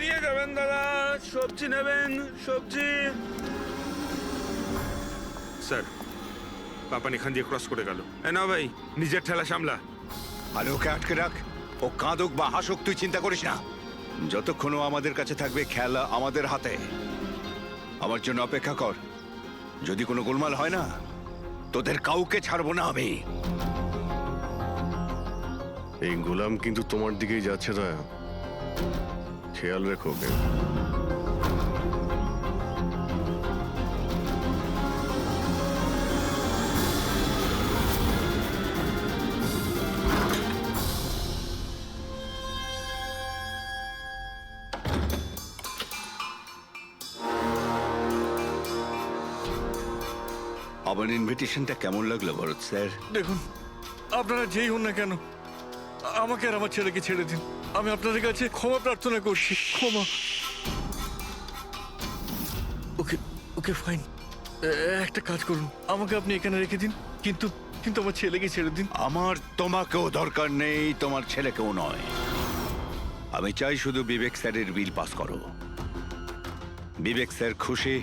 নিয়ে যাবেন দাদা, সবজি নেবেন, সবজি। স্যার, পাপান এখান দিয়ে ক্রস করে গেল। না ভাই, নিজের ঠেলা সামলা। আরে ওকে আটকে রাখ। ও কাঁদুক বা হাসুক তুই চিন্তা করিস না। যতক্ষণ ও আমাদের কাছে থাকবে খেলা আমাদের হাতে। আমার জন্য অপেক্ষা কর। যদি কোনো গোলমাল হয় না, তোদের কাউকে ছাড়বো না আমি। এই গোলাম কিন্তু তোমার দিকেই যাচ্ছে, দয়া, খেয়াল রেখো ওকে। আমার ইনভিটেশনটা কেমন লাগলো ভরত স্যার? দেখুন, আপনারা যেই হন না কেন, আমাকে আর আমার ছেলেকে ছেড়ে দিন। আমি আপনাদের কাছে ক্ষমা প্রার্থনা করছি, ক্ষমা। ওকে ওকে ফাইন, একটা কাজ করুন, আমাকে আপনি এখানে রেখে দিন, কিন্তু কিন্তু আমার ছেলেকে ছেড়ে দিন। আমার তোমাকেও দরকার নেই, তোমার ছেলেকেও নয়। আমি চাই শুধু বিবেক স্যারের বিল পাস করো। বিবেক স্যার খুশি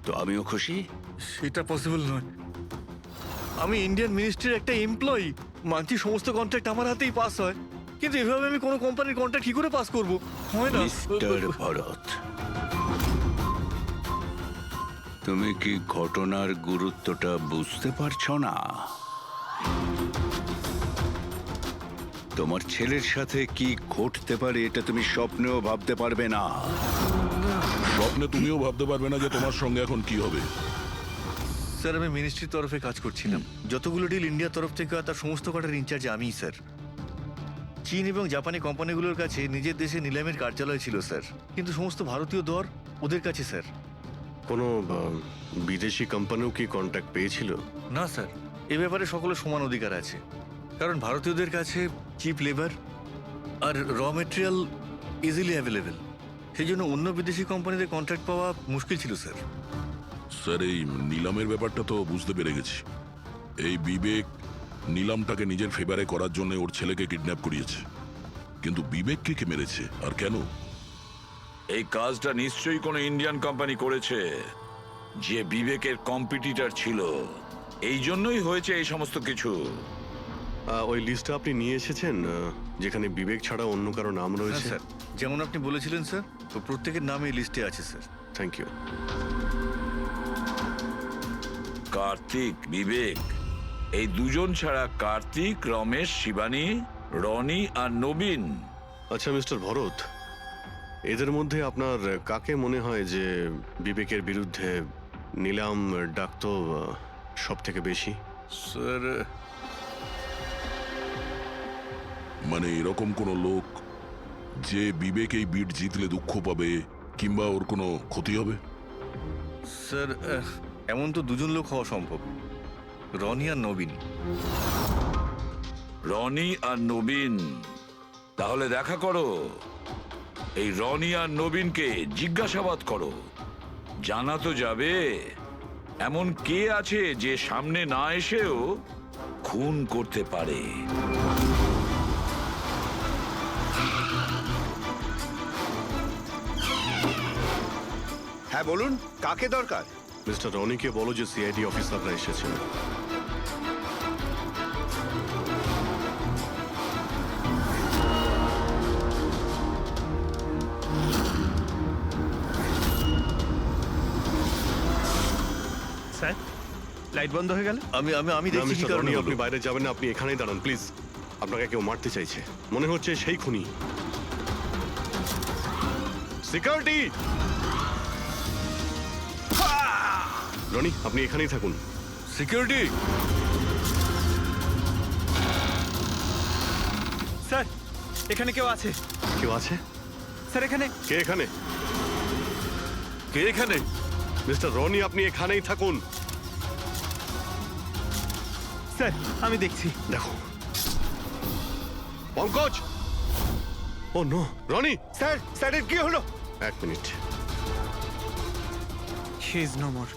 তো আমিও খুশি। সেটা পসিবল নয়। আমি ইন্ডিয়ান মিনিস্ট্রির একটা এমপ্লয়ি, মানছি সমস্ত কন্ট্রাক্ট আমার হাতেই পাস হয়, কিন্তু এভাবে আমি কোনো কোম্পানির কন্ট্রাক্ট কি করে পাস করব? হয় না। মিস্টার ভরত, তুমি কি ঘটনার গুরুত্বটা বুঝতে পারছো না? তোমার ছেলের সাথে কি ঘটতে পারে এটা তুমি স্বপ্নেও ভাবতে পারবে না। স্বপ্নে তুমিও ভাবতে পারবে না যে তোমার সঙ্গে এখন কি হবে। স্যার, আমি মিনিস্ট্রির তরফে কাজ করছিলাম। যতগুলো ডিল ইন্ডিয়ার তরফ থেকে হয় তার সমস্ত কটার ইনচার্জ আমিই স্যার। চীন এবং জাপানি কোম্পানিগুলোর কাছে নিজের দেশে নিলামের কার্যালয় ছিল স্যার, কিন্তু সমস্ত ভারতীয় দর ওদের কাছে স্যার। কোনো বিদেশি কোম্পানিও কি কন্ট্যাক্ট পেয়েছিল? না স্যার, এ ব্যাপারে সকলের সমান অধিকার আছে, কারণ ভারতীয়দের কাছে চিপ লেবার আর র মেটেরিয়াল ইজিলি অ্যাভেলেবেল। সেই জন্য অন্য বিদেশি কোম্পানিদের কন্ট্রাক্ট পাওয়া মুশকিল ছিল স্যার। স্যার, এই নিলামের ব্যাপারটা তো বুঝতে পেরে গেছি। এই বিবেক নিলামটাকে নিজের ফেভারে করার জন্য ওর ছেলেকে কিডন্যাপ করিয়েছে, কিন্তু বিবেককে কে মেরেছে আর কেন? এই কাজটা নিশ্চয়ই কোনো ইন্ডিয়ান কোম্পানি করেছে, যে বিবেকের কম্পিটিটর ছিল। এই জন্যই হয়েছে এই সমস্ত কিছু। ওই লিস্টটা আপনি নিয়ে এসেছেন, যেখানে বিবেক ছাড়া অন্য কারো নাম হ্যাঁ রয়েছে? স্যার, যেমন আপনি বলেছিলেন স্যার, তো প্রত্যেকের নাম এই লিস্টে আছে sir. Thank you. Kartik, Vivek, এই দুজন ছাড়া কার্তিক, রমেশ, শিবানী, রনি আর নবীন। আচ্ছা মিস্টার ভরত, এদের মধ্যে আপনার কাকে মনে হয় যে বিবেকের বিরুদ্ধে নিলাম ডাকতো সব থেকে বেশি? স্যার, মানে এরকম কোনো লোক যে বিবেক এই বিট জিতলে দুঃখ পাবে কিংবা ওর কোনো ক্ষতি হবে? স্যার, এমন তো দুজন লোক হওয়া সম্ভব, রনি আর নবীন। রনি আর নবীন? তাহলে দেখা করো, এই রনি আর নবীনকে জিজ্ঞাসাবাদ করো। জানা তো যাবে এমন কে আছে যে সামনে না এসেও খুন করতে পারে। হ্যাঁ বলুন, কাকে দরকার? মিস্টার রনিকে বলো যে সিআইডি অফিসাররা এসেছেন। স্যার, লাইট বন্ধ হয়ে গেল। আমি আমি আমি না দেখছি কি মিস্টার কারণে রনি, হলো। আপনি বাইরে যাবেন না, আপনি এখানেই দাঁড়ান প্লিজ। আপনাকে কেউ মারতে চাইছে, মনে হচ্ছে সেই খুনি। সিকিউরিটি! রনি, আপনি এখানেই থাকুন। সিকিউরিটি! স্যার, এখানে কেউ আছে। কেউ আছে? স্যার, এখানে। কে এখানে? কে এখানে? মিস্টার রনি, আপনি এখানেই থাকুন। স্যার, আমি দেখছি। দেখো Pankaj! Oh no, Roni! Sir, স্যারের কি হলো? এক minute, he is no more.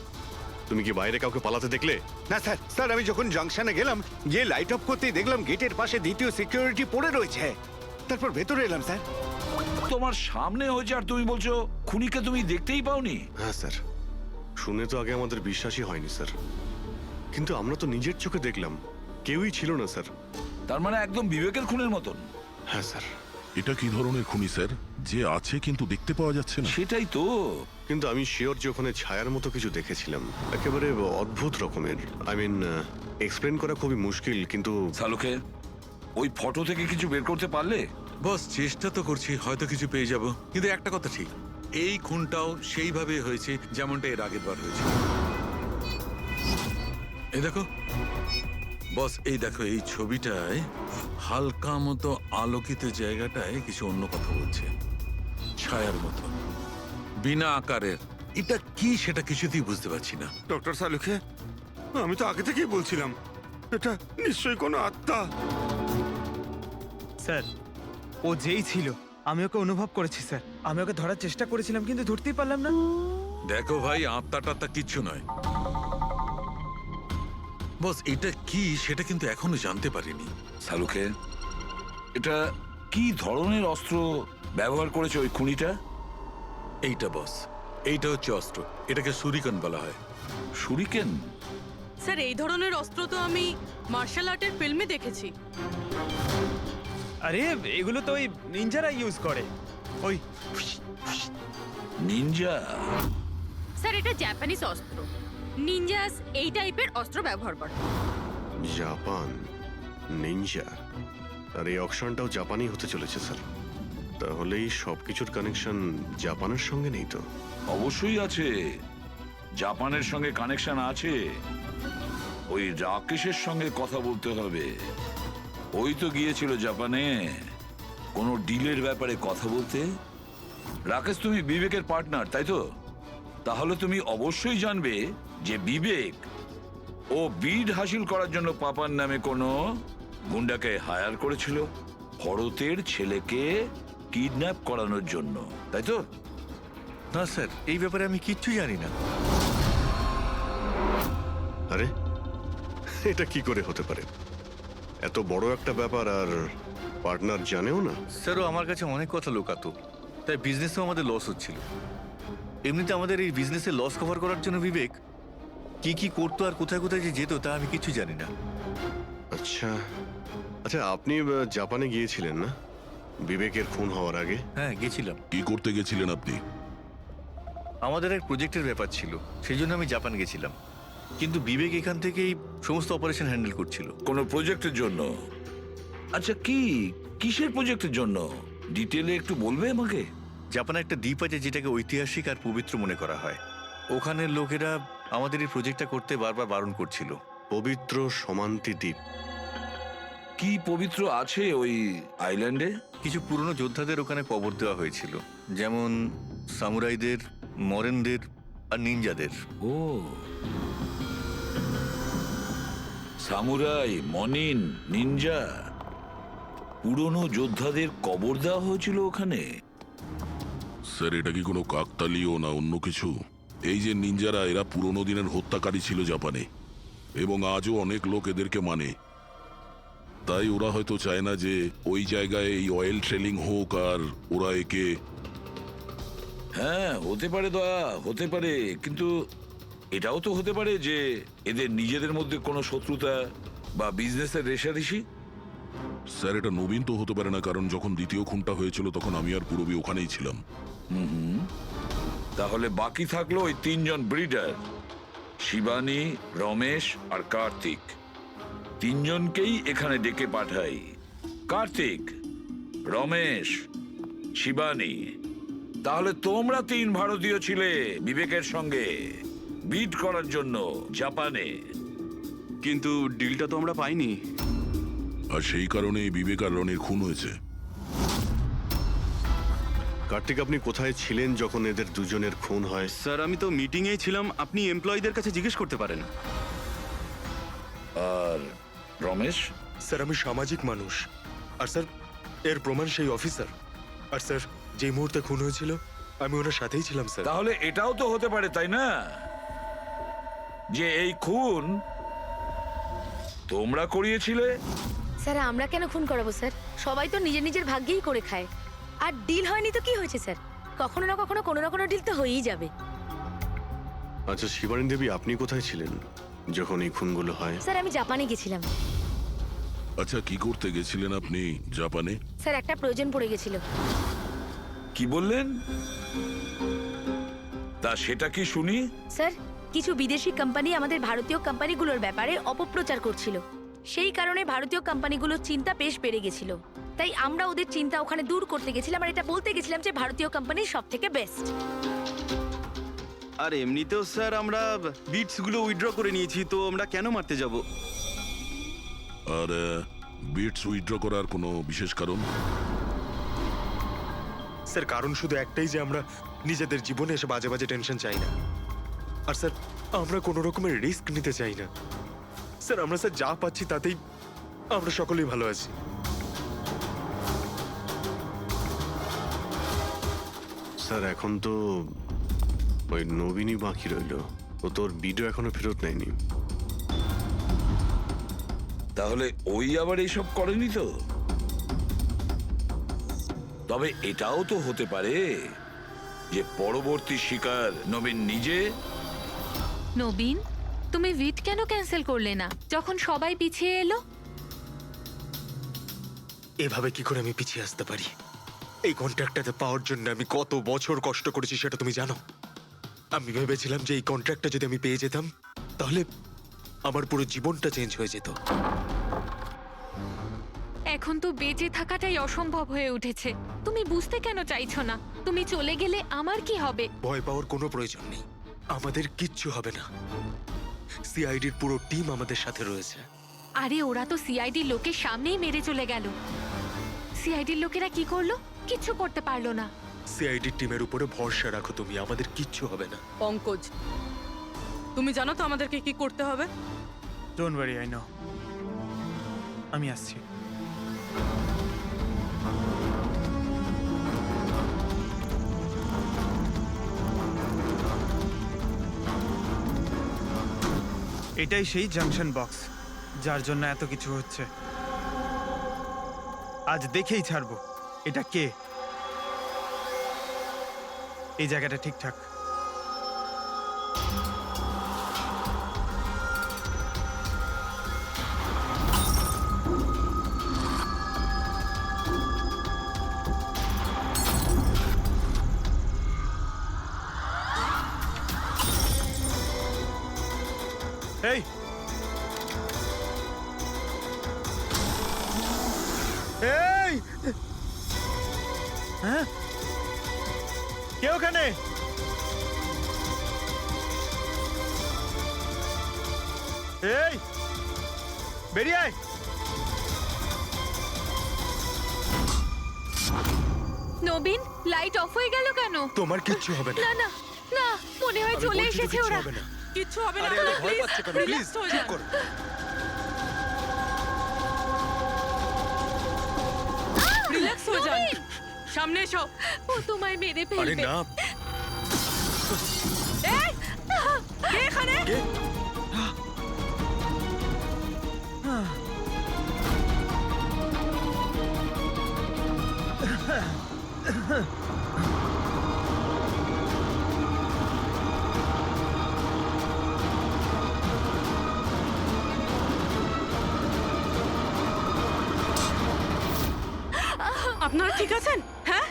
তুমি কি বাইরে কাউকে পালাতে দেখলে? না স্যার, স্যার আমি যখন জাংশনে গেলাম, গিয়ে লাইট অফ করতেই দেখলাম গেটের পাশে দ্বিতীয় সিকিউরিটি পড়ে রয়েছে। তারপর ভেতরে এলাম স্যার। তোমার সামনে হয়েছে আর তুমি বলছো খুনিকে তুমি দেখতেই পাওনি? হ্যাঁ স্যার, শুনে তো আগে আমাদের বিশ্বাসই হয়নি স্যার, কিন্তু আমরা তো নিজের চোখে দেখলাম কেউই ছিল না স্যার। তার মানে একদম বিবেকের খুনের মতন। হ্যাঁ স্যার, এটা কি ধরনের খুনি স্যার, যে আছে কিন্তু দেখতে পাওয়া যাচ্ছে না? সেটাই তো। কিন্তু আমি শিওর যে ওখানে ছায়ার মতো কিছু দেখেছিলাম, একেবারে অদ্ভুত রকমের। আই মিন, এক্সপ্লেন করা খুবই মুশকিল, কিন্তু সালুকে ওই ফটো থেকে কিছু বের করতে পারলে? বস চেষ্টা তো করছি, হয়তো কিছু পেয়ে যাব। কিন্তু একটা কথা ঠিক, এই খুনটাও সেইভাবে হয়েছে যেমনটা এর আগের বার হয়েছে। এই দেখো বস, এই দেখো এই ছবিটায় হালকা মতো আলোকিত জায়গাটায় কিছু অন্য কথা বলছে, ছায়ার মতো, বিনা আকারের। এটা কি সেটা কিছুতেই বুঝতে পারছি না। ডক্টর সালুখে, আমি তো আগে থেকেই বলছিলাম এটা নিশ্চয়ই কোনো আত্মা। স্যার, ও যেই ছিল আমি ওকে অনুভব করেছি স্যার। আমি ওকে ধরার চেষ্টা করেছিলাম কিন্তু ধরতেই পারলাম না। দেখো ভাই, আত্মা টাত্মা কিচ্ছু নয়। বস এটা কি সেটা কিন্তু এখনো জানতে পারিনি। সালুকে, এটা কি ধরনের অস্ত্র ব্যবহার করেছে ওই খুনিটা? এইটা বস, এইটা হচ্ছে অস্ত্র, এটাকে সুরিকন বলা হয়। শুরিকেন? স্যার, এই ধরনের অস্ত্র তো আমি মার্শাল আর্টের ফিল্মে দেখেছি। আরে এগুলো তো ওই নিনজারা ইউজ করে, ওই নিনজা? স্যার, এটা জাপানিজ অস্ত্র। নিনজাস এই টাইপের অস্ত্র ব্যবহার করে। জাপান, নিনজা, আর এই অকশনটাও জাপানি হতে চলেছে স্যার। তাহলে এই সবকিছুর কানেকশন জাপানের সঙ্গে নেই তো? অবশ্যই আছে, জাপানের সঙ্গে কানেকশন আছে। ওই রাকেশের সঙ্গে কথা বলতে হবে। ওই তো গিয়েছিল জাপানে কোনো ডিলের ব্যাপারে কথা বলতে। রাকেশ, তুমি বিবেকের পার্টনার তাই তো? তাহলে তুমি অবশ্যই জানবে যে বিবেক ও বিড হাসিল করার জন্য পাপার নামে কোনো গুন্ডাকে হায়ার করেছিল ভরতের ছেলেকে কিডন্যাপ করানোর জন্য, তাই তো? না স্যার, এই ব্যাপারে আমি কিচ্ছু জানি না। আরে এটা কি করে হতে পারে? এত বড় একটা ব্যাপার আর পার্টনার জানেও না? স্যারও আমার কাছে অনেক কথা লুকাতো, তাই বিজনেসেও আমাদের লস হচ্ছিল। এমনিতে আমাদের এই বিজনেসে লস কভার করার জন্য বিবেক কি কি করতো আর কোথায় কোথায় যে যেত তা আমি কিছু জানি না। আচ্ছা আচ্ছা, আপনি জাপানে গিয়েছিলেন না বিবেকের খুন হওয়ার আগে? হ্যাঁ, গেছিলাম। কি করতে গেছিলেন আপনি? আমাদের এক প্রজেক্টের ব্যাপার ছিল, সেই জন্য আমি জাপান গেছিলাম। কিন্তু বিবেক এখান থেকেই সমস্ত অপারেশন হ্যান্ডেল করছিল। কোনো প্রজেক্টের জন্য? আচ্ছা, কিসের প্রজেক্টের জন্য ডিটেলে একটু বলবে আমাকে? জাপানে একটা দ্বীপ আছে যেটাকে ঐতিহাসিক আর পবিত্র মনে করা হয়। ওখানের লোকেরা আমাদের এই প্রজেক্টটা করতে বারবার বারণ করছিল। পবিত্র সমান্তি দ্বীপ? কি পবিত্র আছে ওই আইল্যান্ডে? কিছু পুরনো যোদ্ধাদের ওখানে কবর দেওয়া হয়েছিল, যেমন সামুরাইদের, মরেনদের আর নিনজাদের। ও, সামুরাই, মনিন, নিনজা, পুরনো যোদ্ধাদের কবর দেওয়া হয়েছিল ওখানে। স্যার এটা কি কোনো কাকতালীয় না অন্য কিছু? এই যে নিনজারা, এরা পুরনো দিনের হত্যাকারী ছিল জাপানে, এবং আজও অনেক লোক এদেরকে মানে। তাই ওরা হয়তো চায় না যে ওই জায়গায় এই অয়েল ট্রেলিং হোক, আর ওরা একে... হ্যাঁ, হতে পারে দয়া, হতে পারে, কিন্তু এটাও তো হতে পারে যে এদের নিজেদের মধ্যে কোনো শত্রুতা বা বিজনেসের রেষারেষি। স্যার এটা নবীন তো হতে পারে না, কারণ যখন দ্বিতীয় খুনটা হয়েছিল তখন আমি আর পূরবী ওখানেই ছিলাম। তাহলে বাকি থাকলো ওই তিনজন ব্রিডার, শিবানী, রমেশ আর কার্তিক। তিনজনকেই এখানে ডেকে পাঠাই। কার্তিক, রমেশ, শিবানী, তাহলে তোমরা তিন ভারতীয় ছিলে বিবেকের সঙ্গে বিট করার জন্য জাপানে। কিন্তু ডিলটা তো আমরা পাইনি। আর সেই কারণেই বিবেক আর রনির খুন হয়েছে। কার্তিক, আপনি কোথায় ছিলেন যখন এদের দুজনের খুন হয়? স্যার আমি তো মিটিংয়েই ছিলাম, আপনি এমপ্লয়ীদের কাছে জিজ্ঞেস করতে পারেন। আর রমেশ? স্যার আমি সামাজিক মানুষ, আর স্যার এর প্রমাণ সেই অফিসার। আর স্যার যে মুহূর্তে খুন হয়েছিল আমি ওনার সাথেই ছিলাম স্যার। তাহলে এটাও তো হতে পারে তাই না, যে এই খুন তোমরা করিয়েছিলে? স্যার আমরা কেন খুন করাবো স্যার? সবাই তো নিজের নিজের ভাগ্যেই করে খায়। আর ডিল হয়নি তো কি হয়েছে স্যার, কখনো না কখনো কোনো না কোনো ডিল তো হয়েই যাবে। আচ্ছা শিবানী দেবী, আপনি কোথায় ছিলেন যখন এই খুনগুলো হয়? স্যার আমি জাপানে গেছিলাম। আচ্ছা, কি করতে গেছিলেন আপনি জাপানে? স্যার একটা প্রয়োজন পড়ে গেছিল। কি বললেন? তা সেটা কি শুনি? স্যার কিছু বিদেশি কোম্পানি আমাদের ভারতীয় কোম্পানিগুলোর ব্যাপারে অপপ্রচার করছিল, সেই কারণে ভারতীয় কোম্পানিগুলোর চিন্তা বেশ বেড়ে গেছিল। তাই আমরা ওদের চিন্তা ওখানে দূর করতে গেছিলাম, আর এটা বলতে গেছিলাম যে ভারতীয় কোম্পানি সব থেকে বেস্ট। আর এমনিতেও স্যার আমরা বিটস গুলো উইথড্র করে নিয়েছি, তো আমরা কেন মারতে যাব? আর বিটস উইথড্র করার কোনো বিশেষ কারণ? স্যার কারণ শুধু একটাই, যে আমরা নিজেদের জীবনে এসে বাজে বাজে টেনশন চাই না। আর স্যার আমরা কোনো রকমের রিস্ক নিতে চাই না। স্যার আমরা স্যার যা পাচ্ছি তাতেই আমরা সকলেই ভালো আছি। স্যার এখন তো ওই নবীনই বাকি রইল, ও তোর ভিডিও এখনো ফেরত নেয়নি। তাহলে ওই আবার এইসব করেনি তো? তবে এটাও তো হতে পারে যে পরবর্তী শিকার নবীন নিজে। নবীন, তুমি ভিট কেন ক্যান্সেল করলে না যখন সবাই পিছিয়ে এলো? এভাবে কি করে আমি পিছিয়ে আসতে পারি? এই কন্ট্রাক্টটাতে পাওয়ার জন্য আমি কত বছর কষ্ট করেছি সেটা তুমি জানো। আমি ভেবেছিলাম যে এই কন্ট্রাক্টটা যদি আমি পেয়ে যেতাম তাহলে আমার পুরো জীবনটা চেঞ্জ হয়ে যেত। এখন তো বেঁচে থাকাটাই অসম্ভব হয়ে উঠেছে। তুমি বুঝতে কেন চাইছো না? তুমি চলে গেলে আমার কি হবে? ভয় পাওয়ার কোনো প্রয়োজন নেই, আমাদের কিচ্ছু হবে না। সিআইডির পুরো টিম আমাদের সাথে রয়েছে। আরে ওরা তো সিআইডি লোকের সামনেই মেরে চলে গেল। সিআইডির লোকেরা কি করলো? কিচ্ছু করতে পারলো না। সিআইডির টিমের উপরে ভরসা রাখো তুমি, আমাদের কিচ্ছু হবে না। পঙ্কজ, তুমি জানো তো আমাদেরকে কি করতে হবে? Don't worry, I know. আমি আসছি। এটাই সেই জাংশন বক্স যার জন্য এত কিছু হচ্ছে। আজ দেখেই ছাড়বো এটা কে। এই জায়গাটা ঠিকঠাক। এই এই হ্যাঁ, কে ওখানে? এই বেরিয়ে আয়। নবীন, লাইট অফ হয়ে গেল কেন? তোমার কিচ্ছু হবে না। না না না, মনে হয় আমি চলে বলছি তো এসেছে কিচ্ছু ওরা। হবে না। কিচ্ছু হবে না। আরে আরে ভয় পাচ্ছে কেন? প্লিজ চুপ করো। রিল্যাক্স হয়ে যান। সামনে এসো। ও তোমায় মেরে আরে ফেলবে। না। এই, কে এখানে? কে? আপনারা ঠিক আছেন? হ্যাঁ,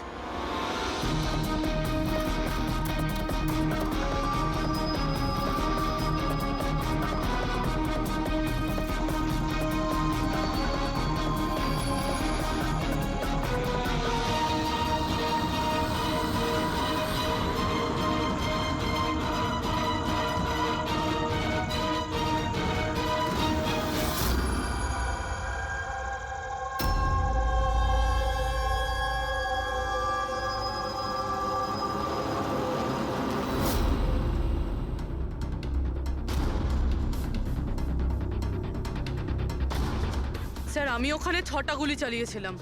স্যার আমি ওখানে 6টা গুলি চালিয়েছিলাম।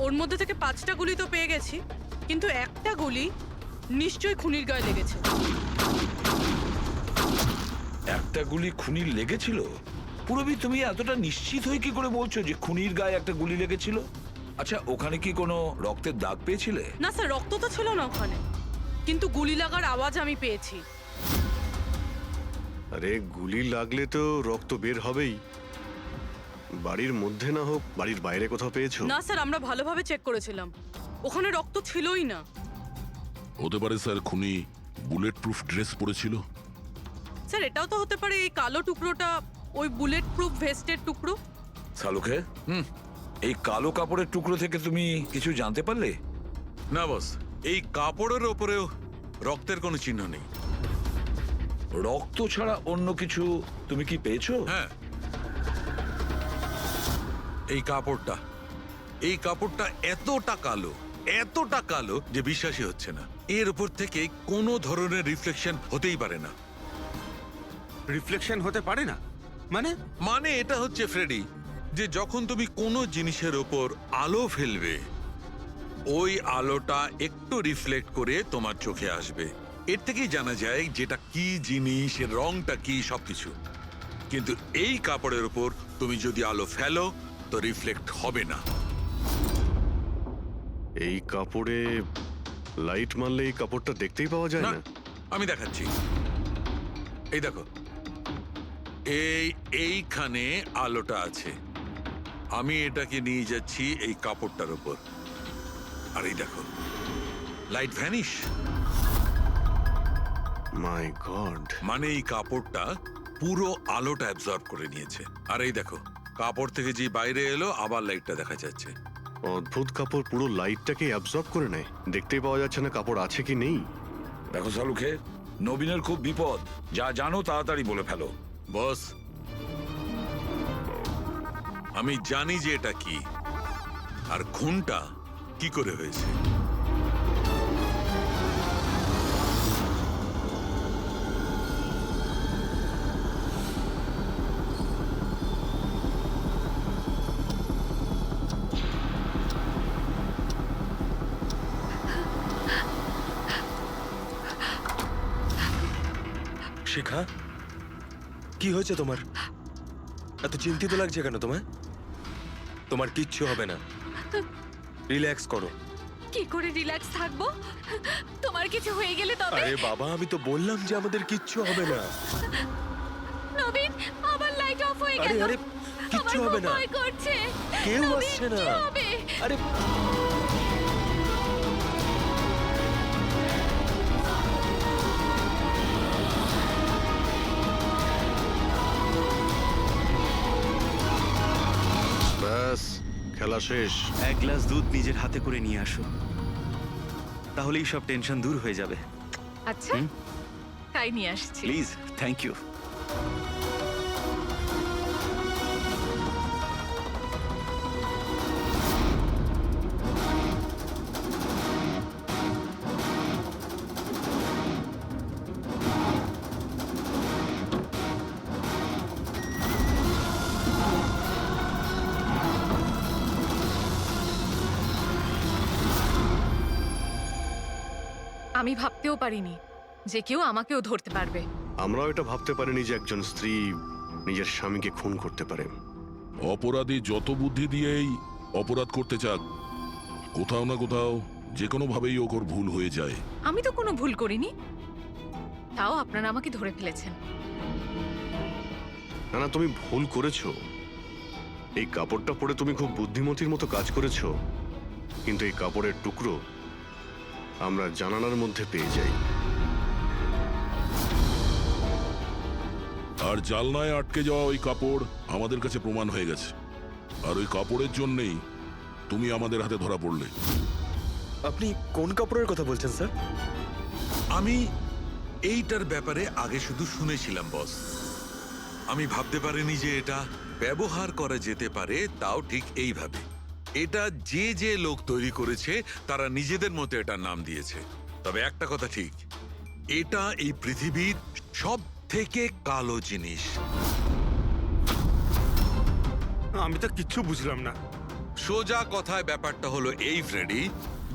ওর মধ্যে থেকে 5টা গুলি তো পেয়ে গেছি, কিন্তু একটা গুলি নিশ্চয়ই খুনির গায়ে লেগেছে। একটা গুলি খুনির লেগেছিল? পুরবি, তুমি এতটা নিশ্চিত হয়ে কি করে বলছো যে খুনির গায়ে একটা গুলি লেগেছিল? আচ্ছা, ওখানে কি কোনো রক্তের দাগ পেয়েছিলে? না স্যার, রক্ত তো ছিল না ওখানে, কিন্তু গুলি লাগার আওয়াজ আমি পেয়েছি। আরে গুলি লাগলে তো রক্ত বের হবেই। বাড়ির মধ্যে না হোক বাড়ির বাইরে কোথাও পেয়েছো? না স্যার, আমরা ভালোভাবে চেক করেছিলাম, ওখানে রক্ত ছিলই না। হতে পারে স্যার খুনি বুলেট প্রুফ ড্রেস পরেছিল। স্যার, এটাও তো হতে পারে এই কালো টুকরোটা ওই বুলেট প্রুফ ভেস্টের টুকরো। শালুকে, এই কালো কাপড়ের টুকরো থেকে তুমি কিছু জানতে পারলে? না বস, এই কাপড়ের ওপরেও রক্তের কোনো চিহ্ন নেই। রক্ত ছাড়া অন্য কিছু তুমি কি পেয়েছো? হ্যাঁ, এই কাপড়টা এতটা কালো যে বিশ্বাসই হচ্ছে না। এর উপর থেকে কোনো ধরনের রিফ্লেকশন হতেই পারে না। রিফ্লেকশন হতে পারে না মানে এটা হচ্ছে ফ্রেডি, যে যখন তুমি কোনো জিনিসের ওপর আলো ফেলবে, ওই আলোটা একটু রিফ্লেক্ট করে তোমার চোখে আসবে। এর থেকেই জানা যায় যেটা কি জিনিস, এর রংটা কি, সবকিছু। কিন্তু এই কাপড়ের উপর তুমি যদি আলো ফেলো তো রিফ্লেক্ট হবে না। এই কাপড়ে লাইট মারলে এই কাপড়টা দেখতেই পাওয়া যায় না। আমি দেখাচ্ছি, এই দেখো, এইখানে আলোটা আছে। আমি এটাকে নিয়ে যাচ্ছি এই কাপড়টার উপর, আর এই দেখো লাইট ভ্যানিশ। মাই গড! মানে এই কাপড়টা পুরো আলোটা অ্যাবজর্ব করে নিয়েছে। আর এই দেখো, কাপড় থেকে যে বাইরে এলো আবার লাইটটা দেখা যাচ্ছে। অদ্ভুত, কাপড় পুরো লাইটটাকে অ্যাবজর্ব করে নেয়। দেখতেই পাওয়া যাচ্ছে না কাপড় আছে কি নেই। দেখো শালুকে, নবীনের খুব বিপদ। যা জানো তাড়াতাড়ি বলে ফেলো। বস, আমি জানি যে এটা কি, আর খুনটা কি করে হয়েছে। শিখা, কি হয়েছে তোমার? এত চিন্তিত লাগছে কেন তোমায়? তোমার কিচ্ছু হবে না, রিল্যাক্স করো। কি করে রিল্যাক্স থাকবো? তোমার কিছু হয়ে গেলে তবে? আরে বাবা, আমি তো বললাম যে আমাদের কিচ্ছু হবে না। নবীন, আবার লাইট অফ হয়ে গেল। আরে কিচ্ছু হবে না, ভয় করছে। কেউ নবীন, আসছে না। কি হবে? আরে ব্যাস, খেলা শেষ। এক গ্লাস দুধ নিজের হাতে করে নিয়ে আসো, তাহলেই সব টেনশন দূর হয়ে যাবে। আচ্ছা, তাই নিয়ে আসছি। Please, thank you. আমি ভাবতেও পারিনি যে কেউ আমাকেও ধরতে পারবে। আমরাও এটা ভাবতে পারিনি যে একজন স্ত্রী নিজের স্বামীকে খুন করতে পারে। অপরাধী যত বুদ্ধি দিয়েই অপরাধ করতে চাক, কোথাও না কোথাও যে কোনো ভাবেই ওর ভুল হয়ে যায়। আমি তো কোনো ভুল করিনি, তাও আপনারা আমাকে ধরে ফেলেছেন। না না, তুমি ভুল করেছো। এই কাপড়টা পরে তুমি খুব বুদ্ধিমতীর মতো কাজ করেছো, কিন্তু এই কাপড়ের টুকরো আমরা জানালার মধ্যে পেয়ে যাই। আর জালনায় আটকে যাওয়া ওই কাপড় আমাদের কাছে প্রমাণ হয়ে গেছে, আর ওই কাপড়ের জন্যই তুমি আমাদের হাতে ধরা পড়লে। আপনি কোন কাপড়ের কথা বলছেন স্যার? আমি এইটার ব্যাপারে আগে শুধু শুনেছিলাম বস। আমি ভাবতে পারিনি যে এটা ব্যবহার করা যেতে পারে, তাও ঠিক এইভাবে। এটা যে যে লোক তৈরি করেছে তারা নিজেদের মতো এটার নাম দিয়েছে। তবে একটা কথা ঠিক, এটা এই পৃথিবীর সব থেকে কালো জিনিস। আমি তো কিচ্ছু বুঝলাম না। সোজা কথায় ব্যাপারটা হলো এই ফ্রেডি,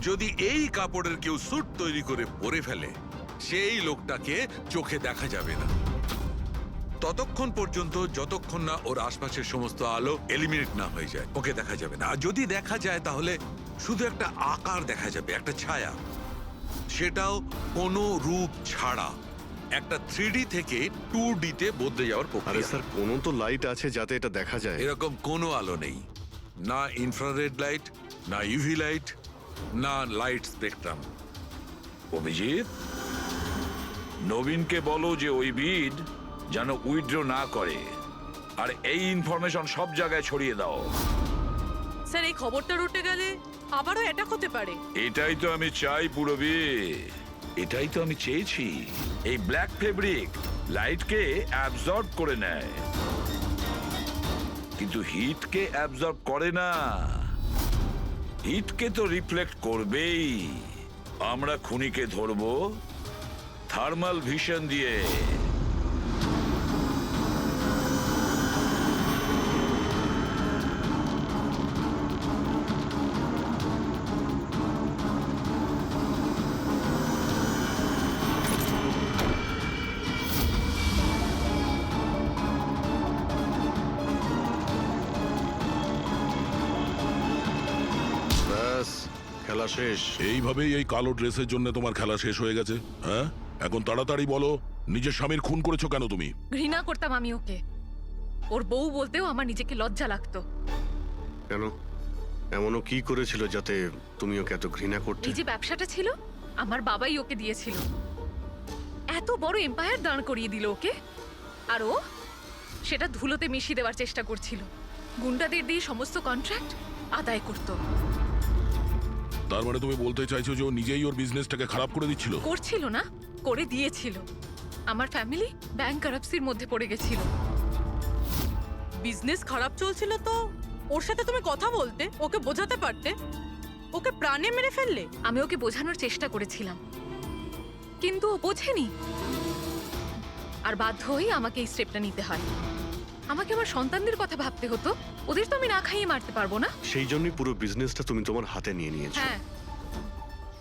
যদি এই কাপড়ের কেউ স্যুট তৈরি করে পরে ফেলে, সেই লোকটাকে চোখে দেখা যাবে না। ততক্ষণ পর্যন্ত যতক্ষণ না ওর আশপাশের সমস্ত আলো এলিমিনেট না হয়ে যায় ওকে দেখা যাবে না। আর যদি দেখা যায় তাহলে শুধু একটা আকার দেখা যাবে, একটা ছায়া, সেটাও কোনো রূপ ছাড়া। একটা 3D থেকে 2D তে বদলে যাওয়ার আরে প্রক্রিয়া। স্যার কোনো তো লাইট আছে যাতে এটা দেখা যায়। এরকম কোনো আলো নেই, না ইনফ্রারেড লাইট, না ইউভি লাইট, না লাইট স্পেকট্রাম। অভিজিৎ, নবীনকে বলো যে ওই বিড যেন উইথড্র না করে, আর এই ইনফরমেশন সব জায়গায় ছড়িয়ে দাও। স্যার এই খবরটা রটে গেলে আবারও অ্যাটাক হতে পারে। এটাই তো আমি চাই পুরবি, এটাই তো আমি চেয়েছি। এই ব্ল্যাক ফেব্রিক লাইটকে অ্যাবজর্ব করে নেয়, কিন্তু হিটকে অ্যাবজর্ব করে না। হিটকে তো রিফ্লেক্ট করবেই। আমরা খুনিকে ধরবো থার্মাল ভিশন দিয়ে। ব্যাস খেলা শেষ। এইভাবেই এই কালো ড্রেসের জন্য তোমার খেলা শেষ হয়ে গেছে? হ্যাঁ, এখন তাড়াতাড়ি বলো, নিজের স্বামীর খুন করেছো কেন তুমি? ঘৃণা করতাম আমি ওকে। ওর বউ বলতেও আমার নিজেকে লজ্জা লাগতো। কেন? এমনও কি করেছিল যাতে তুমি ওকে এত ঘৃণা করতে? এই যে ব্যবসাটা ছিল, আমার বাবাই ওকে দিয়েছিল। এত বড় এম্পায়ার দাঁড় করিয়ে দিল ওকে, আর ও সেটা ধুলোতে মিশিয়ে দেওয়ার চেষ্টা করছিল। গুন্ডাদের দিয়ে সমস্ত কন্ট্রাক্ট আদায় করত। তার মানে তুমি বলতে চাইছো যে ও নিজেই ওর বিজনেসটাকে খারাপ করে দিচ্ছিল? করছিল না, করে দিয়েছিল। আমার ফ্যামিলি ব্যাংক কারাপসির মধ্যে পড়ে গেছিল। বিজনেস খারাপ চলছিল তো ওর সাথে তুমি কথা বলতে, ওকে বোঝাতে পারতে। ওকে প্রাণে মেরে ফেললে। আমি ওকে বোঝানোর চেষ্টা করেছিলাম, কিন্তু ও বোঝেনি। আর বাধ্য হয়ে আমাকে এই স্টেপটা নিতে হয়। আমাকে আমার সন্তানদের কথা ভাবতে হতো, ওদের তো আমি না খাইয়ে মারতে পারবো না। সেই জন্যই পুরো বিজনেসটা তুমি তোমার হাতে নিয়ে নিয়েছো। হ্যাঁ,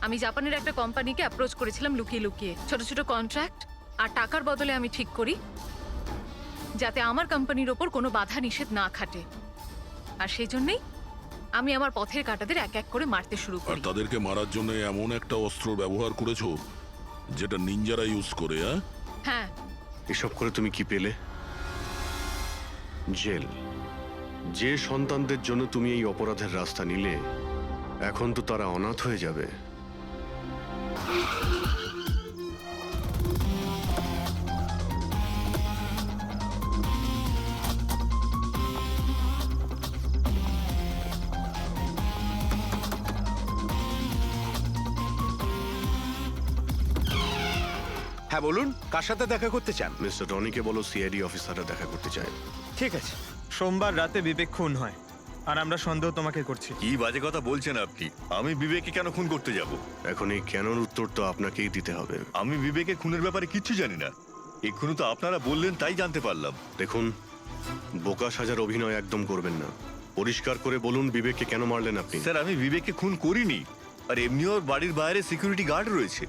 আমি জাপানের একটা কোম্পানিকে অ্যাপ্রোচ করেছিলাম লুকিয়ে লুকিয়ে। ছোট ছোট কন্ট্রাক্ট আর টাকার বদলে আমি ঠিক করি যাতে আমার কোম্পানির ওপর কোনো বাধা নিষেধ না খাটে। আর সেই জন্যই আমি আমার পথের কাঁটাদের এক এক করে মারতে শুরু আর করি। তাদেরকে মারার জন্য এমন একটা অস্ত্র ব্যবহার করেছো যেটা নিনজারা ইউজ করে? হ্যাঁ, এসব করে তুমি কি পেলে? জেল। যে সন্তানদের জন্য তুমি এই অপরাধের রাস্তা নিলে, এখন তো তারা অনাথ হয়ে যাবে। হ্যাঁ বলুন, কার সাথে দেখা করতে চান? মিস্টার রনিকে বলো সিআইডি অফিসাররা দেখা করতে চায়। ঠিক আছে, সোমবার রাতে বিবেক খুন হয়, আর আমরা সন্দেহ তোমাকে করছি। কি বাজে কথা বলছেন আপনি? আমি বিবেককে কেন খুন করতে যাব? এখন এই কেনর উত্তর তো আপনাকেই দিতে হবে। আমি বিবেকের খুনের ব্যাপারে কিচ্ছু জানি না। এক্ষুনি তো আপনারা বললেন তাই জানতে পারলাম। দেখুন, বোকা সাজার অভিনয় একদম করবেন না। পরিষ্কার করে বলুন বিবেককে কেন মারলেন আপনি? স্যার, আমি বিবেককে খুন করিনি। আর এমনি ওর বাড়ির বাইরে সিকিউরিটি গার্ড রয়েছে,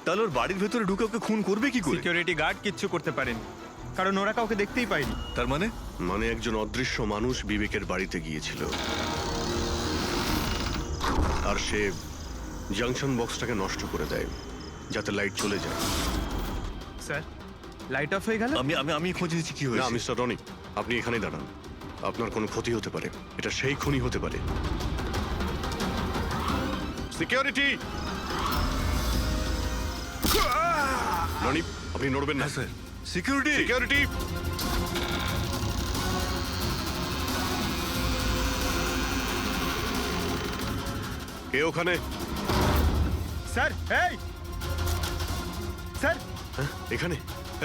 তাহলে ওর বাড়ির ভেতরে ঢুকে ওকে খুন করবে কি করে? সিকিউরিটি গার্ড কিচ্ছু করতে পারেনি, কারণ ওরা কাউকে দেখতেই পায়নি। তার মানে? মানে একজন অদৃশ্য মানুষ বিবেকের বাড়িতে গিয়েছিল, আর সে জাংশন বক্সটাকে নষ্ট করে দেয় যাতে লাইট চলে যায়। স্যার, লাইট অফ হয়ে গেল। আমি আমি আমি খোঁজ নিচ্ছি কি না হয়েছে। মিস্টার রনি, আপনি এখানেই দাঁড়ান। আপনার কোনো ক্ষতি হতে পারে, এটা সেই খুনি হতে পারে। সিকিউরিটি! রনি, আপনি নড়বেন না। Sir, security! সিকিউরিটি! কে ওখানে? স্যার, এই স্যার, হ্যাঁ, এখানে?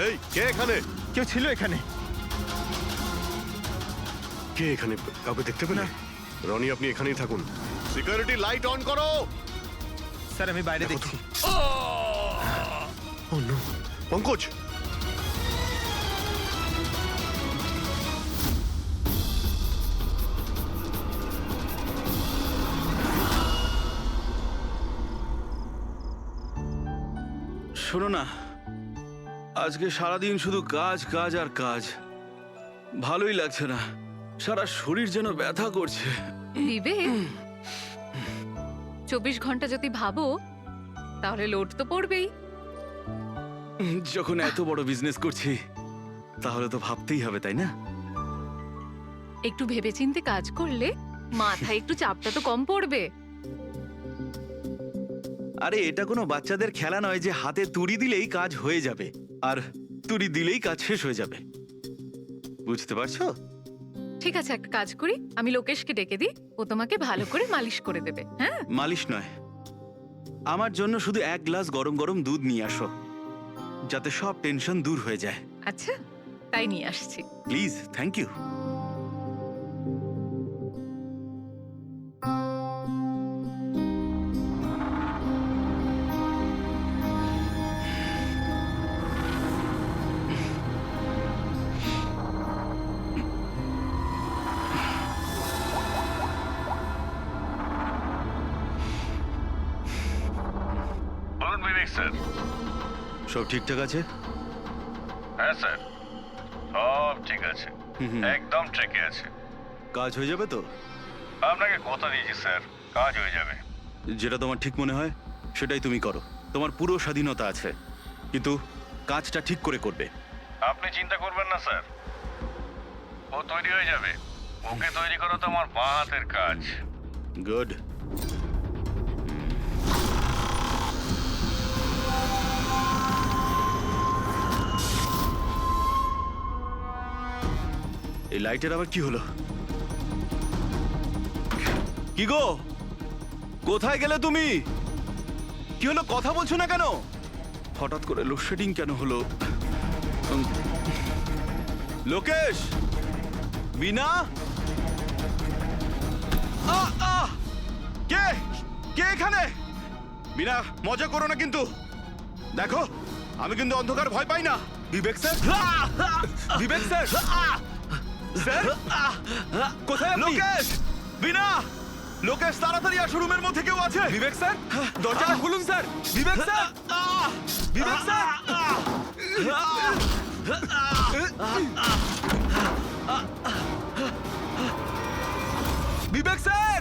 এই, কে এখানে? কেউ ছিল এখানে? কে এখানে? কাউকে দেখতে পেলে? রনি, আপনি এখানেই থাকুন। সিকিউরিটি, লাইট অন করো। স্যার, আমি বাইরে দেখছি। ও নো, পঙ্কজ! শোনো না, আজকে সারাদিন শুধু কাজ কাজ আর কাজ, ভালোই লাগছে না, সারা শরীর যেন ব্যথা করছে। বিবেক, 24 ঘন্টা যদি ভাবো তাহলে লোড তো পড়বেই। যখন এত বড় বিজনেস করছি তাহলে তো ভাবতেই হবে, তাই না? একটু ভেবেচিন্তে কাজ করলে মাথায় একটু চাপটা তো কম পড়বে। আরে এটা কোনো বাচ্চাদের খেলা নয় যে হাতে তুড়ি দিলেই কাজ হয়ে যাবে আর তুড়ি দিলেই কাজ শেষ হয়ে যাবে, বুঝতে পারছো? ঠিক আছে, একটা কাজ করি, আমি লোকেশকে ডেকে দিই, ও তোমাকে ভালো করে মালিশ করে দেবে। হ্যাঁ, মালিশ নয়, আমার জন্য শুধু 1 গ্লাস গরম গরম দুধ নিয়ে আসো, যাতে সব টেনশন দূর হয়ে যায়। আচ্ছা, তাই নিয়ে আসছি। Please, thank you. বলুন বিবেক স্যার। সব ঠিকঠাক আছে? হ্যাঁ স্যার, সব ঠিক আছে, একদম ট্রেকে আছে। কাজ হয়ে যাবে তো? আপনাকে কথা দিয়েছি স্যার, কাজ হয়ে যাবে। যেটা তোমার ঠিক মনে হয় সেটাই তুমি করো, তোমার পুরো স্বাধীনতা আছে, কিন্তু কাজটা ঠিক করে করবে। আপনি চিন্তা করবেন না স্যার, ও তৈরি হয়ে যাবে। ওকে তৈরি করা তো আমার বাঁ হাতের কাজ। গুড। এই লাইটের আবার কি হলো? কি গো, কোথায় গেলে তুমি? কি হলো, কথা বলছো না কেন? হঠাৎ করে লোডশেডিং কেন হলো? লোকেশ, বিনা, কে কে এখানে? বিনা, মজা করো না কিন্তু। দেখো, আমি কিন্তু অন্ধকার ভয় পাই না। বিবেক স্যার, বিবেক স্যার, স্যার কোথায় আপনি? লোকেশ, বিনা, লোকেশ তাড়াতাড়ি আসো, রুমের মধ্যে কেউ আছে। বিবেক স্যার, দরজাটা খুলুন স্যার। বিবেক স্যার, বিবেক স্যার, বিবেক স্যার,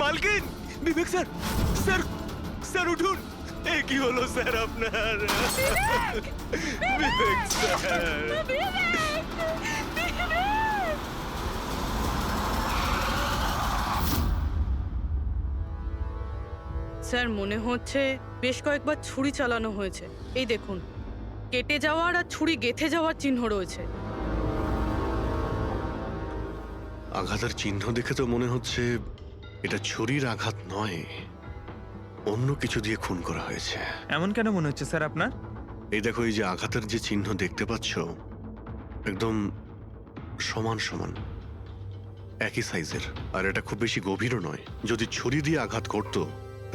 মালকিন, বিবেক স্যার, স্যার, স্যার উঠুন। এ কি হলো স্যার আপনার? বিবেক স্যার, স্যার মনে হচ্ছে বেশ কয়েকবার ছুরি চালানো হয়েছে। এই দেখুন, কেটে যাওয়ার আর ছুরি গেঁথে যাওয়ার চিহ্ন রয়েছে। আঘাতের চিহ্ন দেখে তো মনে হচ্ছে এটা ছুরির আঘাত নয়, অন্য কিছু দিয়ে খুন করা হয়েছে। এমন কেন মনে হচ্ছে স্যার আপনার? এই দেখো, এই যে আঘাতের যে চিহ্ন দেখতে পাচ্ছ, একদম সমান সমান, একই সাইজের, আর এটা খুব বেশি গভীরও নয়। যদি ছুরি দিয়ে আঘাত করতো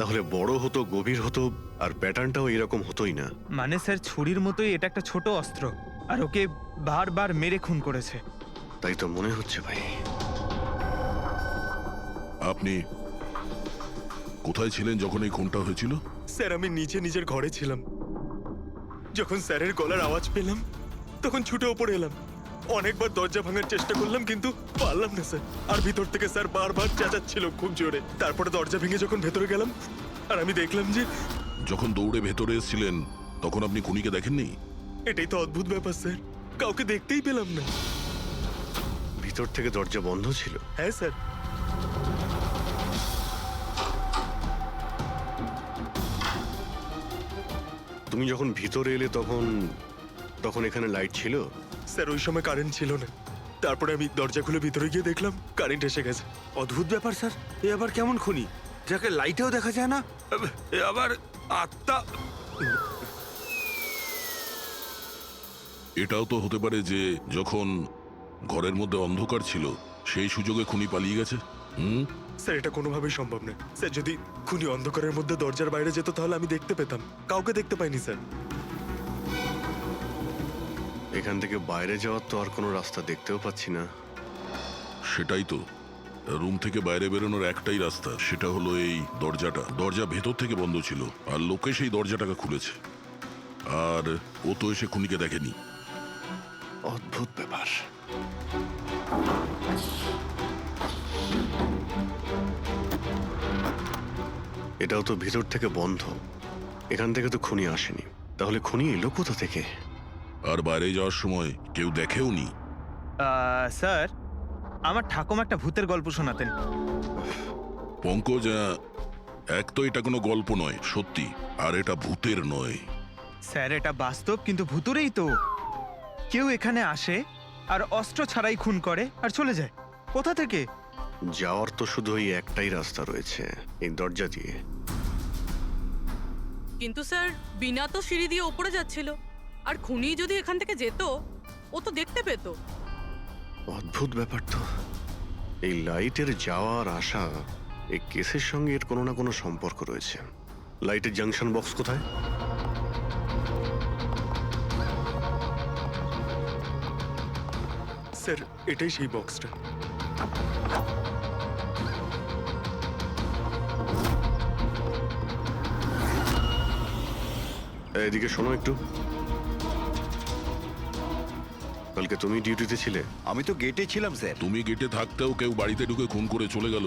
তাহলে বড় হতো, গভীর হতো, আর প্যাটার্নটাও এরকম হতোই না। মানে স্যার, ছুরির মতোই এটা একটা ছোট অস্ত্র, আর ওকে বারবার মেরে খুন করেছে। তাই তো মনে হচ্ছে ভাই। আপনি কোথায় ছিলেন যখন এই খুনটা হয়েছিল? স্যার, আমি নিজের ঘরে ছিলাম। যখন স্যারের গলার আওয়াজ পেলাম তখন ছুটে ওপরে এলাম। অনেকবার দরজা ভাঙার চেষ্টা করলাম কিন্তু পারলাম না স্যার। আর ভিতর থেকে স্যার বারবার চেঁচাচ্ছিল খুব জোরে। তারপরে দরজা ভেঙে যখন ভেতরে গেলাম আর আমি দেখলাম যে... যখন দৌড়ে ভেতরে এসেছিলেন তখন আপনি খুনিকে দেখেননি? এটাই তো অদ্ভুত ব্যাপার স্যার, কাউকে দেখতেই পেলাম না। ভিতর থেকে দরজা বন্ধ ছিল? হ্যাঁ স্যার। তুমি যখন ভিতরে এলে তখন তখন এখানে লাইট ছিল? স্যার, ওই সময় কারেন্ট ছিল না। তারপরে আমি দরজা খুলে ভিতরে গিয়ে দেখলাম কারেন্ট এসে গেছে। অদ্ভুত ব্যাপার স্যার, এ আবার কেমন খুনি যাকে লাইটেও দেখা যায় না, এ আবার আত্মা। এটাও তো হতে পারে যে যখন ঘরের মধ্যে অন্ধকার ছিল সেই সুযোগে খুনি পালিয়ে গেছে। স্যার, এটা কোনোভাবেই সম্ভব না স্যার। যদি খুনি অন্ধকারের মধ্যে দরজার বাইরে যেত তাহলে আমি দেখতে পেতাম। কাউকে দেখতে পাইনি স্যার। এখান থেকে বাইরে যাওয়ার তো আর কোনো রাস্তা দেখতেও পাচ্ছি না। সেটাই তো, রুম থেকে বাইরে বেরোনোর একটাই রাস্তা, সেটা হলো এই দরজাটা। দরজা ভেতর থেকে বন্ধ ছিল আর লোকে সেই দরজাটাকে খুলেছে। আর ও তো এসে খুনিকে দেখেনি। অদ্ভুত ব্যাপার। এটাও তো ভিতর থেকে বন্ধ, এখান থেকে তো খুনি আসেনি। তাহলে খুনি এলো কোথা থেকে? আর বাইরে যাওয়ার সময় কেউ দেখেও নি। স্যার, আমার ঠাকুমা একটা ভূতের গল্প শোনাতেন। পঙ্কজ, এক তো এটা কোনো গল্প নয়, সত্যি। আর এটা ভূতের নয়। স্যার, এটা বাস্তব, কিন্তু ভুতুরেই তো। কেউ এখানে আসে আর অস্ত্র ছাড়াই খুন করে আর চলে যায়। কোথা থেকে? যাওয়ার তো শুধু ওই একটাই রাস্তা রয়েছে, এই দরজা দিয়ে। কিন্তু স্যার, বিনা তো সিঁড়ি দিয়ে ওপরে যাচ্ছিল, আর খুনি যদি এখান থেকে যেত ও তো দেখতে পেত। অদ্ভুত ব্যাপার তো। এই লাইটের যাওয়ার আসা, এই কেসের সঙ্গে এর কোনো না কোনো সম্পর্ক রয়েছে। লাইটের জাংশন বক্স কোথায়? স্যার, এটাই সেই বক্সটা। এদিকে শোনো একটু। কালকে তুমি ডিউটিতে ছিলে? আমি তো গেটে ছিলাম স্যার। তুমি গেটে থাকতেও কেউ বাড়িতে ঢুকে খুন করে চলে গেল,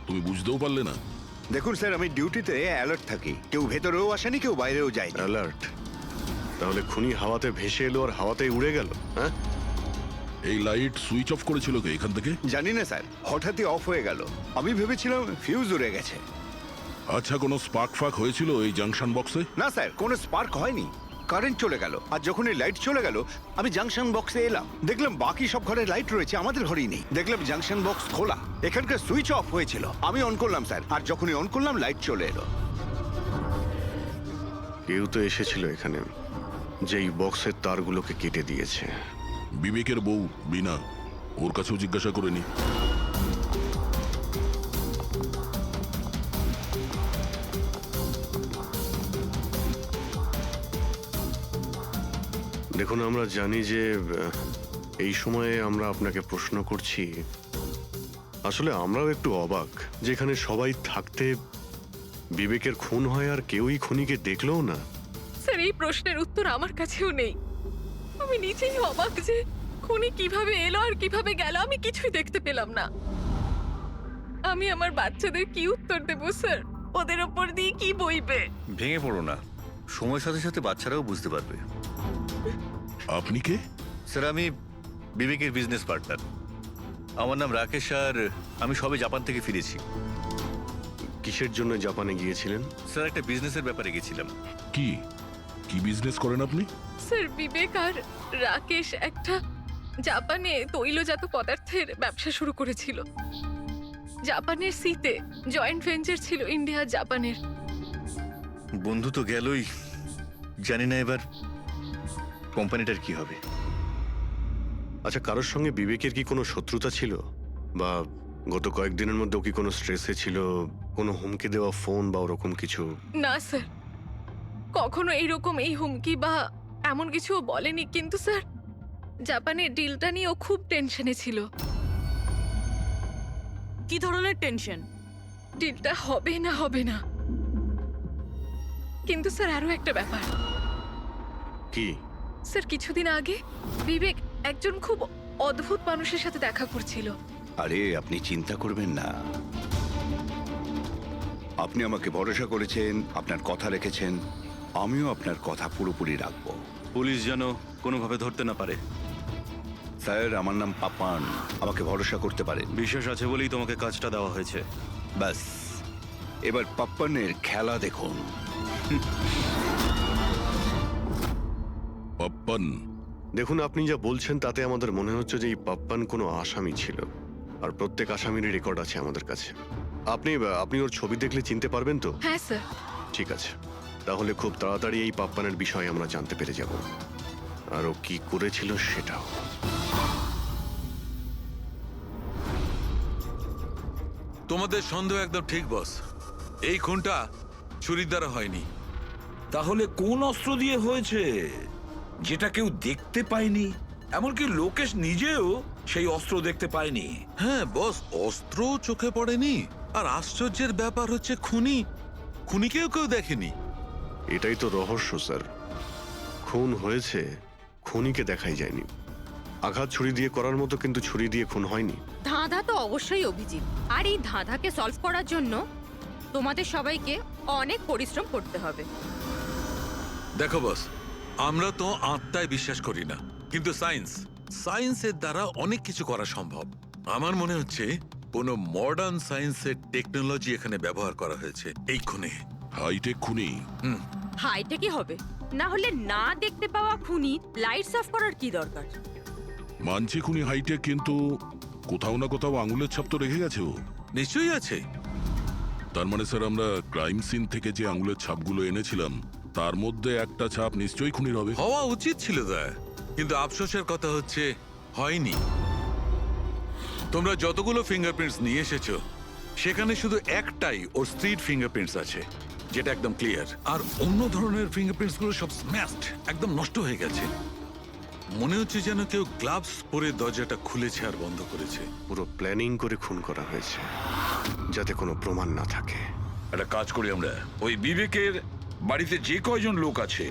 তুমি বুঝতেও পারলে না? দেখুন স্যার, আমি ডিউটিতে অ্যালার্ট থাকি। কেউ ভেতরেও আসেনি, কেউ বাইরেও যায়নি। অ্যালার্ট? তাহলে খুনি হাওয়াতে ভেসে এলো আর হাওয়াতেই উড়ে গেল? হ্যাঁ, এই লাইট সুইচ অফ করেছিল কে এখান থেকে? জানি না স্যার, হঠাৎই অফ হয়ে গেল। আমি ভেবেছিলাম ফিউজ উড়ে গেছে। আচ্ছা, কোনো স্পার্ক ফাক হয়েছিল এই জাংশন বক্সে? না স্যার, কোনো স্পার্ক হয়নি। কারেন্ট চলে গেল, আর যখন এই লাইট চলে গেল আমি জাংশন বক্সে এলাম, দেখলাম বাকি সব ঘরে লাইট রয়েছে, আমাদের ঘরেই নেই। দেখলাম জাংশন বক্স খোলা, এখানকার সুইচ অফ হয়েছিল। আমি অন করলাম স্যার, আর যখনই অন করলাম লাইট চলে এলো। কেউ তো এসেছিল এখানে, যেই বক্সের তারগুলোকে কেটে দিয়েছে। বিবেকের বউ বিনা, ওর কাছেও জিজ্ঞাসা করেনি? দেখুন, আমরা জানি যে এই সময়ে আমরা আপনাকে প্রশ্ন করছি। আসলে আমরাও একটু অবাক, যেখানে সবাই থাকতে বিবেকের খুন হয় আর কেউই খুনিকে দেখলোও না। স্যার, এই প্রশ্নের উত্তর আমার কাছেও নেই। আমি নিজেই অবাক যে খুনি কিভাবে এলো আর কিভাবে গেল, আমি কিছুই দেখতে পেলাম না। আমি আমার বাচ্চাদের কি উত্তর দেব স্যার? ওদের ওপর দিয়ে কি বইবে? ভেঙে পড়ো না, সময়ের সাথে সাথে বাচ্চারাও বুঝতে পারবে। আপনি কে? স্যার, আমি বিবেকের বিজনেস পার্টনার। আমার নাম রাকেশ, আর আমি সবে জাপান থেকে ফিরেছি। কিসের জন্য জাপানে গিয়েছিলেন? স্যার, একটা বিজনেসের ব্যাপারে গেছিলাম। কি কি বিজনেস করেন আপনি? স্যার, বিবেক আর রাকেশ একটা জাপানে তৈলজাত পদার্থের ব্যবসা শুরু করেছিল। জাপানের সিতে জয়েন্ট ভেঞ্চার ছিল ইন্ডিয়া জাপানের। বন্ধু তো গেলই, জানি না এবার কোম্পানিটার কি হবে। আচ্ছা, কারোর সঙ্গে বিবেকের কি কোনো শত্রুতা ছিল, বা গত কয়েকদিনের মধ্যে কি কোনো স্ট্রেসে ছিল, কোনো হুমকি দেওয়া ফোন বা ওরকম কিছু? না স্যার, কখনো এইরকম এই হুমকি বা এমন কিছু বলেনি। কিন্তু স্যার, জাপানের ডিলটা নিয়ে ও খুব টেনশনে ছিল। কি ধরনের টেনশন? ডিলটা হবে না হবে না। কিন্তু স্যার, আরো একটা ব্যাপার। কি? স্যার, কিছুদিন আগে বিবেক একজন খুব অদ্ভুত মানুষের সাথে দেখা করছিল। আরে আপনি চিন্তা করবেন না, আপনি আমাকে ভরসা করেছেন, আপনার কথা রেখেছেন, আমিও আপনার কথা পুরোপুরি রাখবো। পুলিশ যেন কোনোভাবে ধরতে না পারে। স্যার, আমার নাম পাপান, আমাকে ভরসা করতে পারেন। বিশ্বাস আছে বলেই তোমাকে কাজটা দেওয়া হয়েছে। ব্যাস, এবার পাপ্পানের খেলা দেখুন। পাপ্পান? দেখুন, আপনি যা বলছেন তাতে আমাদের মনে হচ্ছে যে এই পাপ্পান কোনো আসামি ছিল, আর প্রত্যেক আসামিরই রেকর্ড আছে আমাদের কাছে। আপনি ওর ছবি দেখলে চিনতে পারবেন তো? হ্যাঁ স্যার। ঠিক আছে, তাহলে খুব তাড়াতাড়ি এই পাপ্পানের বিষয়ে আমরা জানতে পেরে যাব, আর ও কি করেছিল সেটাও। তোমাদের সন্দেহ একদম ঠিক বস, এই খুনটা ছুরির দ্বারা হয়নি। তাহলে কোন অস্ত্র দিয়ে হয়েছে, যেটা কেউ দেখতে পায়নি? এমনকি লোকেশ নিজেও সেই অস্ত্র দেখতে পায়নি। হ্যাঁ বস, অস্ত্র চোখে পড়েনি, আর আশ্চর্যের ব্যাপার হচ্ছে খুনিকেও কেউ দেখেনি। এটাই তো রহস্য স্যার। খুন হয়েছে খুনিকে দেখাই যায়নি। আঘাত ছুরি দিয়ে করার মতো কিন্তু ছুরি দিয়ে খুন হয়নি। ধাঁধা তো অবশ্যই অভিজিৎ, আর এই ধাঁধাকে সলভ করার জন্য তোমাদের সবাইকে অনেক পরিশ্রম করতে হবে। দেখো বস, আমরা তো আত্মায় বিশ্বাস করি না, কিন্তু সায়েন্সের দ্বারা অনেক কিছু করা সম্ভব। আমার মনে হচ্ছে কোনো মডার্ন সায়েন্সের টেকনোলজি এখানে ব্যবহার করা হয়েছে এই খুনে। হাইটেক খুনি। হাইটেকই হবে, না হলে না দেখতে পাওয়া খুনি লাইটস অফ করার কি দরকার? মানছি খুনি হাইটেক, কিন্তু কোথাও না কোথাও আঙুলের ছাপ তো রেখে গেছে ও। নিশ্চয়ই আছে। তার মানে স্যার, আমরা ক্রাইম সিন থেকে যে আঙুলের ছাপগুলো এনেছিলাম তার মধ্যে একটা ছাপ নিশ্চয়ই খুনির হবে। হওয়া উচিত ছিল দয়া, কিন্তু আফসোসের কথা হচ্ছে হয়নি। তোমরা যতগুলো ফিঙ্গারপ্রিন্টস নিয়ে এসেছো সেখানে শুধু একটাই ওর স্ত্রীর ফিঙ্গারপ্রিন্টস আছে, যেটা একদম ক্লিয়ার। আর অন্য ধরনের ফিঙ্গারপ্রিন্টস গুলো সব স্ম্যাশড, একদম নষ্ট হয়ে গেছে। মনে হচ্ছে যেন কেউ গ্লাভস পরে দরজাটা খুলেছে আর বন্ধ করেছে। পুরো প্ল্যানিং করে খুন করা হয়েছে যাতে কোনো প্রমাণ না থাকে। একটা কাজ করি আমরা, ওই বিবেকের বাড়িতে যে কয়জন লোক আছে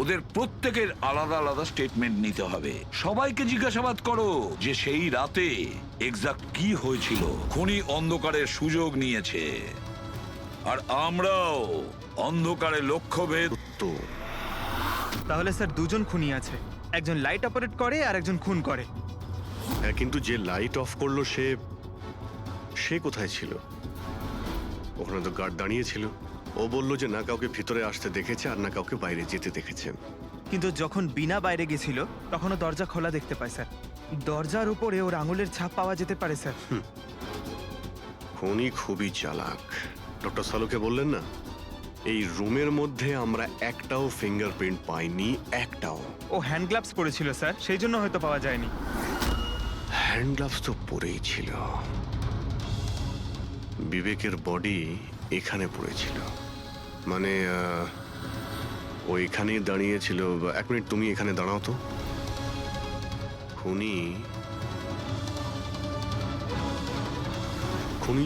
ওদের প্রত্যেকের আলাদা আলাদা স্টেটমেন্ট নিতে হবে। সবাইকে জিজ্ঞাসাবাদ করো যে সেই রাতে এক্সাক্ট কি হয়েছিল। খুনি অন্ধকারের সুযোগ নিয়েছে, আর আমরাও অন্ধকারে লক্ষ্যভেদ। তো তাহলে স্যার দুজন খুনি আছে, একজন লাইট অপারেট করে আর একজন খুন করে। হ্যাঁ, কিন্তু যে লাইট অফ করলো সে কোথায় ছিল? ওখানে তো গার্ড দাঁড়িয়ে ছিল। ও বললো যে না কাউকে ভিতরে আসতে দেখেছে আর না কাউকে বাইরে যেতে দেখেছে। কিন্তু যখন বিনা বাইরে গেছিল তখনও দরজা খোলা দেখতে পায় স্যার। দরজার উপরে ওর আঙুলের ছাপ পাওয়া যেতে পারে স্যার। খুনি খুবই চালাক। ডক্টর সালুকে বললেন না, এই রুমের মধ্যে আমরা একটাও ফিঙ্গারপ্রিন্ট পাইনি, একটাও। ও হ্যান্ড গ্লাভস পরেছিল স্যার, সেই জন্য হয়তো পাওয়া যায়নি। হ্যান্ড গ্লাভস তো পরেই ছিল। বিবেকের বডি এখানে পড়েছিল, মানে ও এখানেই দাঁড়িয়েছিল। এক মিনিট, তুমি এখানে দাঁড়াও তো। খুনি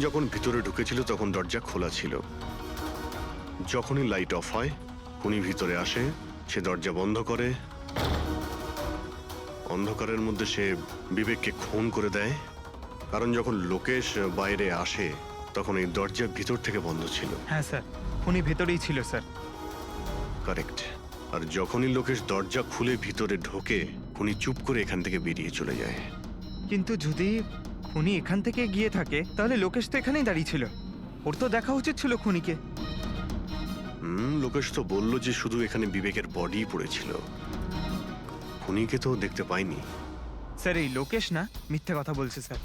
যখন ভিতরে ঢুকেছিল তখন দরজা খোলা ছিল। যখনই লাইট অফ হয় খুনি ভিতরে আসে, সে দরজা বন্ধ করে। অন্ধকারের মধ্যে সে বিবেককে খুন করে দেয়, কারণ যখন লোকেশ বাইরে আসে তখন এই দরজা ভিতর থেকে বন্ধ ছিল। হ্যাঁ স্যার, খুনি ভেতরেই ছিল স্যার। কারেক্ট। আর যখনই লোকেশ দরজা খুলে ভিতরে ঢোকে খুনি চুপ করে এখান থেকে বেরিয়ে চলে যায়। কিন্তু যদি খুনি এখান থেকে গিয়ে থাকে তাহলে লোকেশ তো এখানেই দাঁড়িয়ে ছিল, ওর তো দেখা উচিত ছিল খুনিকে। লোকেশ তো বলল যে শুধু এখানে বিবেকের বডি পড়েছিল, খুনিকে তো দেখতে পাইনি। স্যার এই লোকেশ না মিথ্যে কথা বলছে স্যার।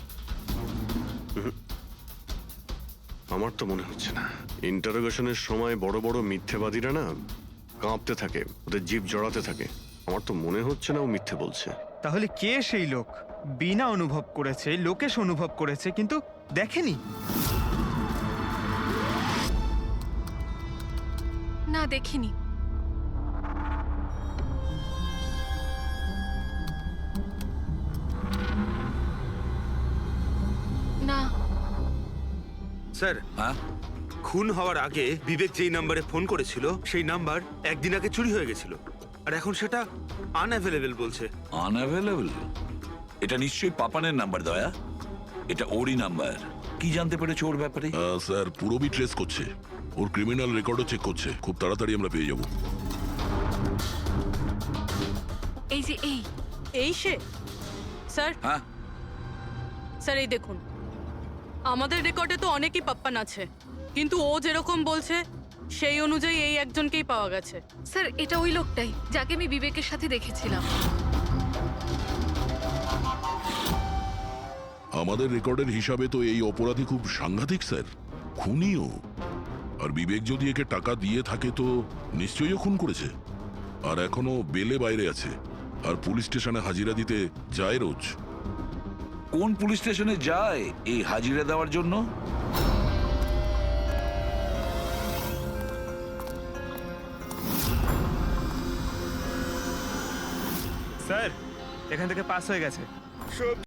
আমার তো মনে হচ্ছে না। ইন্টারোগেশনের সময় বড় বড় মিথ্যেবাদীরা না কাঁপতে থাকে, ওদের জিভ জড়াতে থাকে। আমার তো মনে হচ্ছে না ও মিথ্যে বলছে। তাহলে কে সেই লোক? বিনা অনুভব করেছে, লোকেশ অনুভব করেছে কিন্তু দেখেনি। না, দেখিনি। না স্যার, হ্যাঁ, খুন হওয়ার আগে বিবেক যেই নাম্বারে ফোন করেছিল সেই নাম্বার একদিন আগে চুরি হয়ে গেছিল, আর এখন সেটা আনঅ্যাভেলেবল বলছে। আনঅ্যাভেলেবল? এটা নিশ্চয়ই পাপানের নাম্বার দয়া, এটা ওরই নাম্বার। কি জানতে পেরেছো ওর ব্যাপারে? স্যার, পুরোবি ট্রেস করছে, ওর ক্রিমিনাল রেকর্ডও চেক করছে। খুব তাড়াতাড়ি আমরা পেয়ে যাব। এই যে এই সে স্যার। হ্যাঁ স্যার এই দেখুন, আমাদের রেকর্ডে তো অনেকই পাপ্পান আছে, কিন্তু ও যেরকম বলছে সেই অনুযায়ী এই একজনকেই পাওয়া গেছে। স্যার, এটা ওই লোকটাই যাকে আমি বিবেকের সাথে দেখেছিলাম। আমাদের রেকর্ডের হিসাবে তো এই অপরাধী খুব সাংঘাতিক স্যার, খুনিও। আর বিবেক যদি একে টাকা দিয়ে থাকে তো নিশ্চয়ই খুন করেছে, আর এখনো বেলে বাইরে আছে, আর পুলিশ স্টেশনে হাজিরা দিতে যায় রোজ। কোন পুলিশ স্টেশনে যায় এই হাজিরা দেওয়ার জন্য? স্যার এখান থেকে পাস হয়ে গেছে।